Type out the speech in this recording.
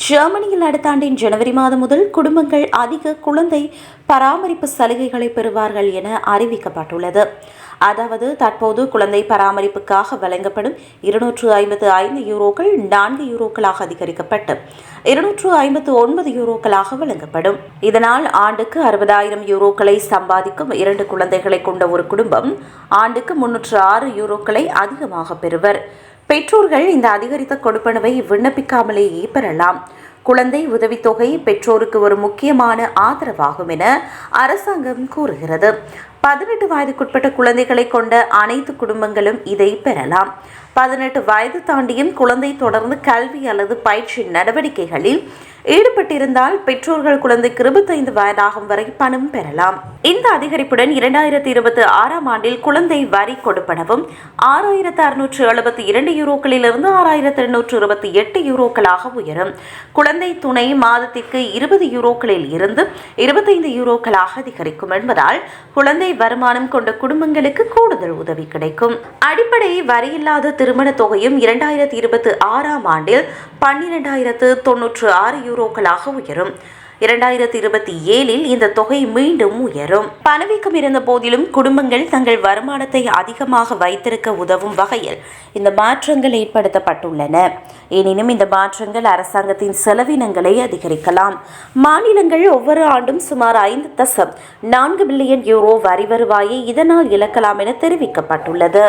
ஜெர்மனியில் அடுத்த ஆண்டின் ஜனவரி மாதம் முதல் குடும்பங்கள் அதிக குழந்தை பராமரிப்பு சலுகைகளை பெறுவார்கள் என அறிவிக்கப்பட்டுள்ளது. அதாவது தற்போது குழந்தை பராமரிப்புக்காக வழங்கப்படும் €255 €4 அதிகரிக்கப்பட்டு €259 வழங்கப்படும். இதனால் ஆண்டுக்கு €60,000 சம்பாதிக்கும் 2 குழந்தைகளை கொண்ட ஒரு குடும்பம் ஆண்டுக்கு €306 அதிகமாக பெறுவர். பெற்றோர்கள் இந்த அதிகரித்த கொடுப்பனவை விண்ணப்பிக்காமலேயே பெறலாம். குழந்தை உதவித்தொகை பெற்றோருக்கு ஒரு முக்கியமான ஆதரவாகும் என அரசாங்கம் கூறுகிறது. 18 வயதுக்குட்பட்ட குழந்தைகளை கொண்ட அனைத்து குடும்பங்களும் இதை பெறலாம். 18 வயது தாண்டியும் குழந்தை தொடர்ந்து கல்வி அல்லது பயிற்சி நடவடிக்கைகளில் ஈடுபட்டிருந்தால் பெற்றோர்கள் குழந்தைக்கு 25 வயதாகும் வரை பணம் பெறலாம். இந்த அதிகரிப்புடன் 2026ஆம் ஆண்டில் குழந்தை வரி கொடுப்பனவும் €6,672 €6,828 உயரும். குழந்தை துணை மாதத்திற்கு €20 இருந்து €25 அதிகரிக்கும் என்பதால் குழந்தை வருமானம் கொண்ட குடும்பங்களுக்கு கூடுதல் உதவி கிடைக்கும். அடிப்படை வரியில்லாத திருமண தொகையும் 2026ஆம் ஆண்டில் €12,096 உயரும். 2027இல் இந்த தொகை மீண்டும் உயரும். பணவீக்கம் இருந்த போதிலும் குடும்பங்கள் தங்கள் வருமானத்தை அதிகமாக வைத்திருக்க உதவும் வகையில் இந்த மாற்றங்கள் ஏற்படுத்தப்பட்டுள்ளன. எனினும் இந்த மாற்றங்கள் அரசாங்கத்தின் செலவினங்களை அதிகரிக்கலாம். மாநிலங்கள் ஒவ்வொரு ஆண்டும் சுமார் €5.4 பில்லியன் வரி வருவாயை இதனால் இழக்கலாம் என தெரிவிக்கப்பட்டுள்ளது.